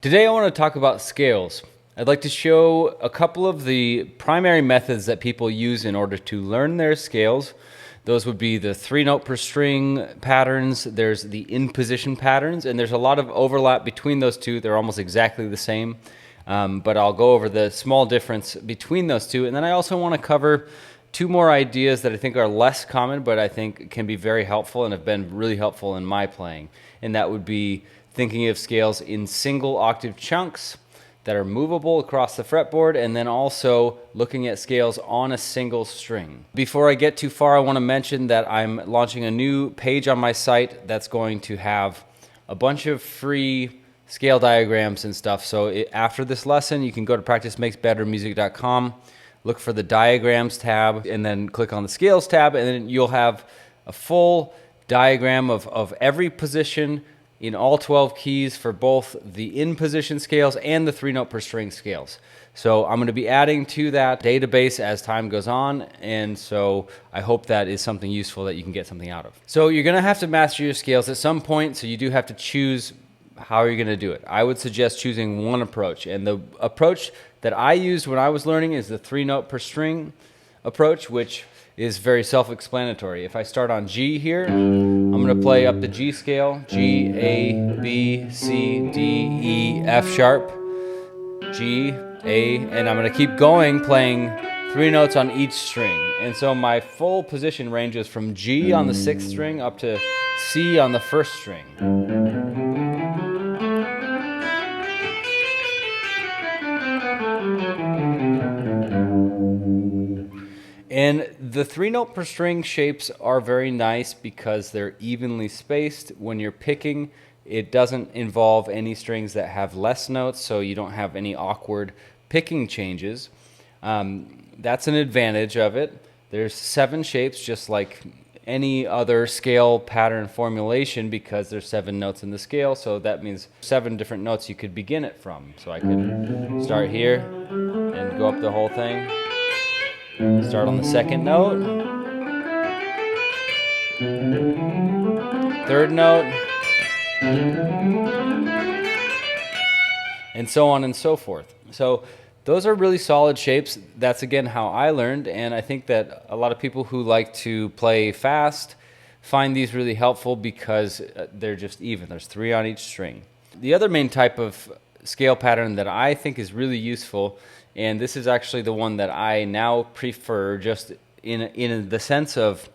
Today I want to talk about scales. I'd like to show a couple of the primary methods that people use in order to learn their scales. Those would be the 3-note per string patterns, there's the in-position patterns, and there's a lot of overlap between those two. They're almost exactly the same, but I'll go over the small difference between those two. And then I also want to cover two more ideas that I think are less common, but I think can be very helpful and have been really helpful in my playing. And that would be thinking of scales in single octave chunks that are movable across the fretboard, and then also looking at scales on a single string. Before I get too far, I want to mention that I'm launching a new page on my site that's going to have a bunch of free scale diagrams and stuff. So after this lesson, you can go to practicemakesbettermusic.com, look for the diagrams tab, and then click on the scales tab, and then you'll have a full diagram of every position in all 12 keys for both the in-position scales and the 3-note per string scales. So I'm going to be adding to that database as time goes on, and so I hope that is something useful that you can get something out of. So you're going to have to master your scales at some point, so you do have to choose how you're going to do it. I would suggest choosing one approach, and the approach that I used when I was learning is the 3-note per string approach, which is very self-explanatory. If I start on G here, I'm going to play up the G scale, G, A, B, C, D, E, F sharp, G, A, and I'm going to keep going playing 3 notes on each string. And so my full position ranges from G on the 6th string up to C on the 1st string. And the 3-note per string shapes are very nice because they're evenly spaced. When you're picking, it doesn't involve any strings that have less notes, so you don't have any awkward picking changes. That's an advantage of it. There's 7 shapes, just like any other scale pattern formulation, because there's 7 notes in the scale, so that means 7 different notes you could begin it from. So I could start here and go up the whole thing. Start on the 2nd note, 3rd note, and so on and so forth. So those are really solid shapes. That's again how I learned, and I think that a lot of people who like to play fast find these really helpful because they're just even. There's 3 on each string. The other main type of scale pattern that I think is really useful, and this is actually the one that I now prefer, just in the sense of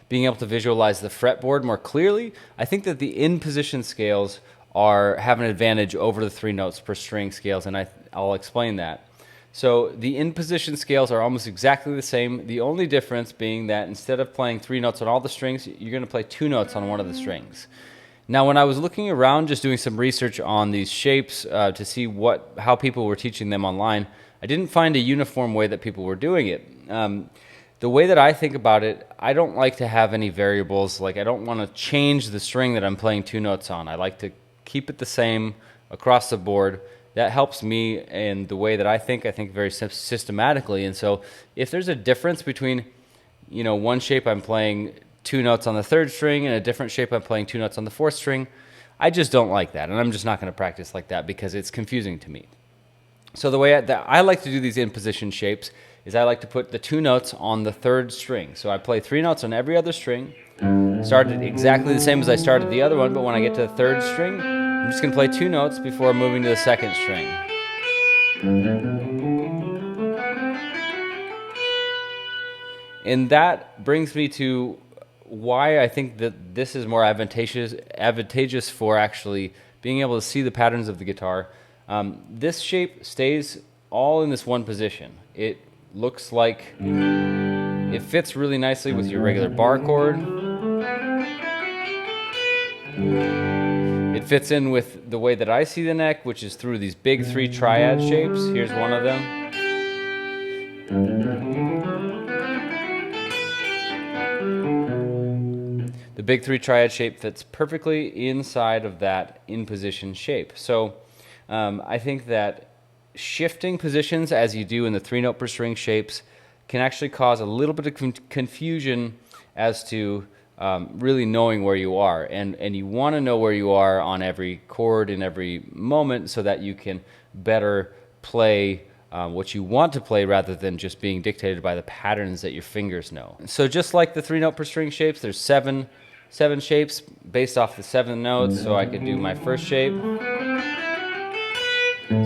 being able to visualize the fretboard more clearly. I think that the in-position scales have an advantage over the 3 notes per string scales, and I'll explain that. So the in-position scales are almost exactly the same, the only difference being that instead of playing 3 notes on all the strings, you're going to play 2 notes on one of the strings. Now, when I was looking around just doing some research on these shapes to see how people were teaching them online, I didn't find a uniform way that people were doing it. The way that I think about it, I don't like to have any variables. Like, I don't want to change the string that I'm playing 2 notes on. I like to keep it the same across the board. That helps me in the way that I think very systematically. And so if there's a difference between, one shape I'm playing 2 notes on the 3rd string and a different shape I'm playing 2 notes on the 4th string, I just don't like that. And I'm just not going to practice like that because it's confusing to me. So the way that I like to do these in-position shapes is I like to put the 2 notes on the 3rd string. So I play 3 notes on every other string, started exactly the same as I started the other one, but when I get to the 3rd string, I'm just going to play 2 notes before moving to the 2nd string. And that brings me to why I think that this is more advantageous for actually being able to see the patterns of the guitar. This shape stays all in this one position. It looks like it fits really nicely with your regular bar chord. It fits in with the way that I see the neck, which is through these big 3 triad shapes. Here's one of them. The big 3 triad shape fits perfectly inside of that in-position shape. So I think that shifting positions as you do in the 3 note per string shapes can actually cause a little bit of confusion as to really knowing where you are. And you want to know where you are on every chord in every moment so that you can better play what you want to play rather than just being dictated by the patterns that your fingers know. So just like the 3-note per string shapes, there's seven shapes based off the 7 notes. So I could do my first shape,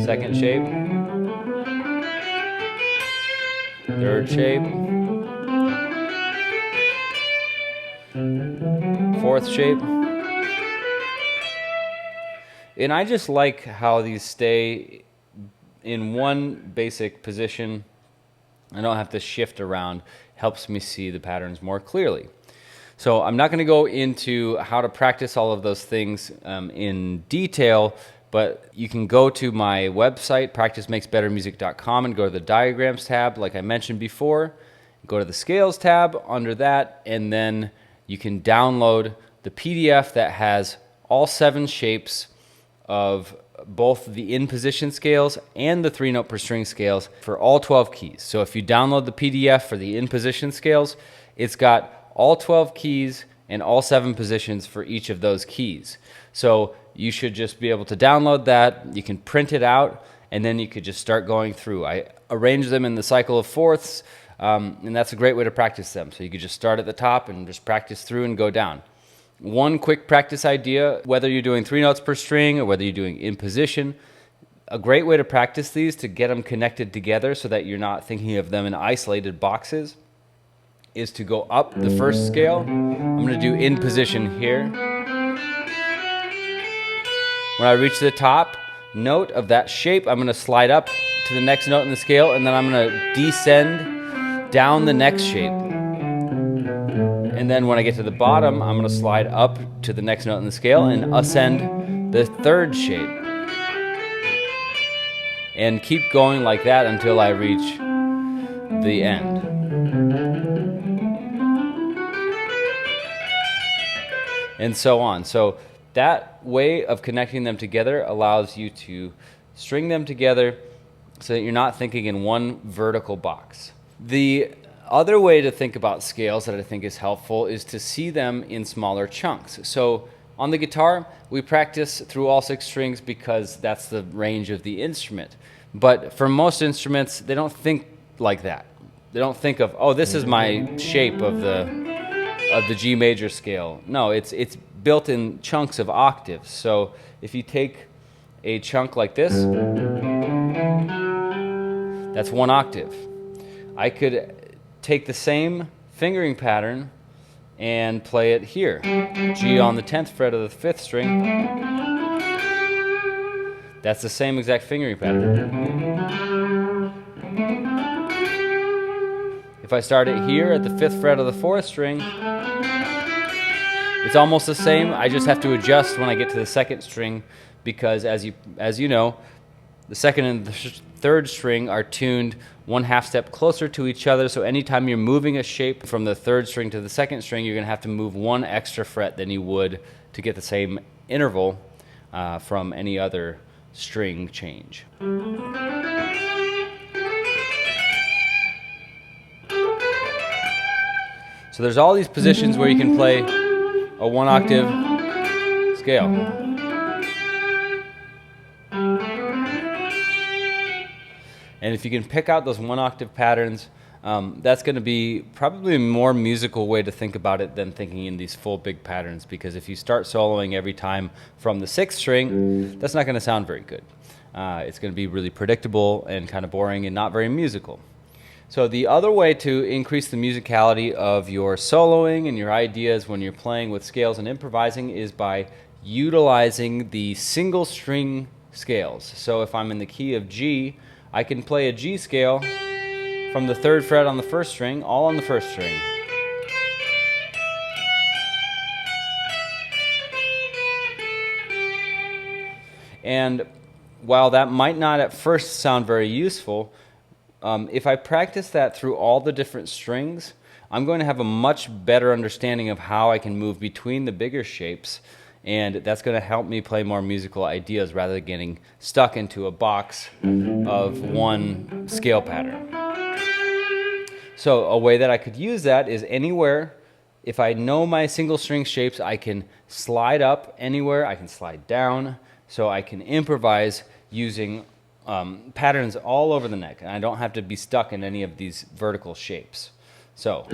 second shape, third shape, fourth shape. And I just like how these stay in one basic position. I don't have to shift around. Helps me see the patterns more clearly. So I'm not going to go into how to practice all of those things in detail, but you can go to my website, practicemakesbettermusic.com, and go to the diagrams tab like I mentioned before. Go to the scales tab under that, and then you can download the PDF that has all 7 shapes of both the in position scales and the 3-note per string scales for all 12 keys. So if you download the PDF for the in position scales, it's got all 12 keys and all 7 positions for each of those keys. So you should just be able to download that. You can print it out, and then you could just start going through. I arrange them in the cycle of fourths, and that's a great way to practice them. So you could just start at the top and just practice through and go down. One quick practice idea, whether you're doing 3 notes per string or whether you're doing in position, a great way to practice these to get them connected together so that you're not thinking of them in isolated boxes is to go up the first scale. I'm going to do in position here. When I reach the top note of that shape, I'm going to slide up to the next note in the scale, and then I'm going to descend down the next shape. And then when I get to the bottom, I'm going to slide up to the next note in the scale and ascend the third shape. And keep going like that until I reach the end. And so on. So that way of connecting them together allows you to string them together so that you're not thinking in one vertical box. The other way to think about scales that I think is helpful is to see them in smaller chunks. So on the guitar, we practice through all 6 strings because that's the range of the instrument. But for most instruments, they don't think like that. They don't think of, oh, this is my shape of the G major scale. No, it's built in chunks of octaves. So if you take a chunk like this, that's 1 octave. I could take the same fingering pattern and play it here. G on the 10th fret of the 5th string. That's the same exact fingering pattern. If I start it here at the 5th fret of the 4th string, it's almost the same. I just have to adjust when I get to the 2nd string because as you know, the 2nd and the 3rd string are tuned 1/2 step closer to each other. So anytime you're moving a shape from the 3rd string to the 2nd string, you're going to have to move 1 extra fret than you would to get the same interval from any other string change. So there's all these positions where you can play a 1 octave scale. And if you can pick out those 1 octave patterns, that's going to be probably a more musical way to think about it than thinking in these full big patterns, because if you start soloing every time from the 6th string, that's not going to sound very good. It's going to be really predictable and kind of boring and not very musical. So the other way to increase the musicality of your soloing and your ideas when you're playing with scales and improvising is by utilizing the single string scales. So if I'm in the key of G, I can play a G scale from the 3rd fret on the 1st string, all on the 1st string. And while that might not at first sound very useful, if I practice that through all the different strings, I'm going to have a much better understanding of how I can move between the bigger shapes, and that's going to help me play more musical ideas rather than getting stuck into a box of one scale pattern. So a way that I could use that is anywhere if I know my single string shapes, I can slide up anywhere, I can slide down, so I can improvise using patterns all over the neck, and I don't have to be stuck in any of these vertical shapes. So.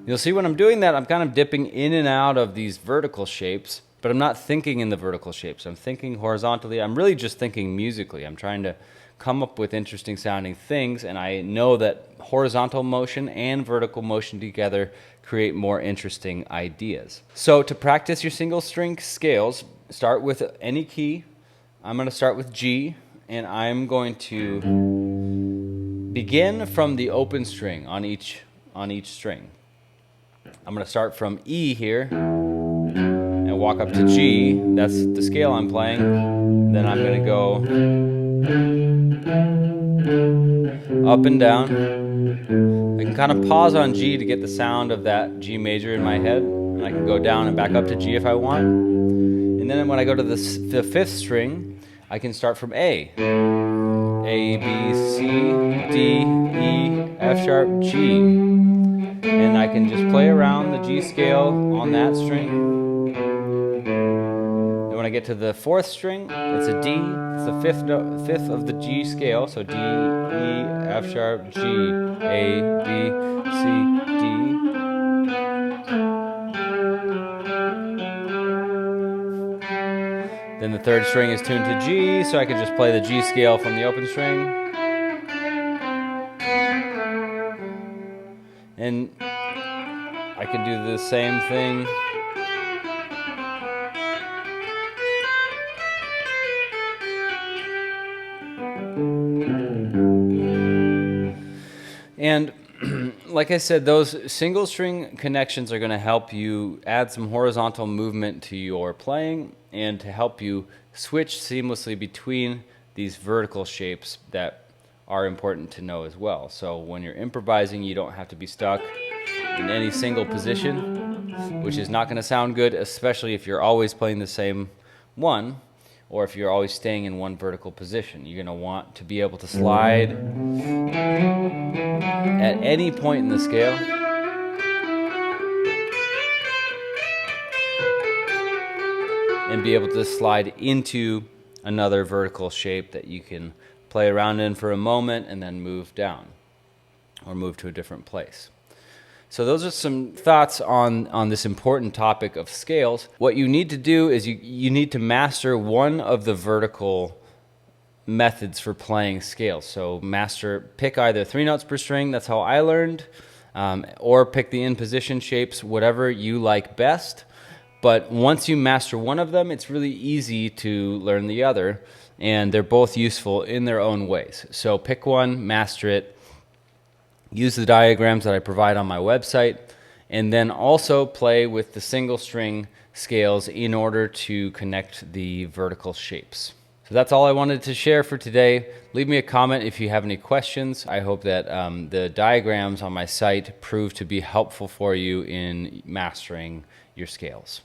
You'll see when I'm doing that, I'm kind of dipping in and out of these vertical shapes, but I'm not thinking in the vertical shapes. I'm thinking horizontally. I'm really just thinking musically. I'm trying to come up with interesting sounding things, and I know that horizontal motion and vertical motion together create more interesting ideas. So to practice your single string scales, start with any key. I'm going to start with G, and I'm going to begin from the open string on each string. I'm going to start from E here and walk up to G. That's the scale I'm playing. Then I'm going to go up and down. I can kind of pause on G to get the sound of that G major in my head. And I can go down and back up to G if I want. And then when I go to the fifth string, I can start from A. A, B, C, D, E, F sharp, G. And I can just play around the G scale on that string. And when I get to the fourth string, it's a D. It's the fifth of the G scale. So D, E, F sharp, G, A, B, C, D. Then the third string is tuned to G, so I can just play the G scale from the open string. And I can do the same thing. And like I said, those single string connections are going to help you add some horizontal movement to your playing and to help you switch seamlessly between these vertical shapes that are important to know as well. So when you're improvising, you don't have to be stuck in any single position, which is not going to sound good, especially if you're always playing the same one, or if you're always staying in one vertical position. You're going to want to be able to slide at any point in the scale. And be able to slide into another vertical shape that you can play around in for a moment and then move down or move to a different place. So those are some thoughts on this important topic of scales. What you need to do is you need to master one of the vertical methods for playing scales. So pick either 3 notes per string, that's how I learned, or pick the in position shapes, whatever you like best. But once you master one of them, it's really easy to learn the other, and they're both useful in their own ways. So pick one, master it, use the diagrams that I provide on my website, and then also play with the single string scales in order to connect the vertical shapes. So that's all I wanted to share for today. Leave me a comment if you have any questions. I hope that the diagrams on my site prove to be helpful for you in mastering your scales.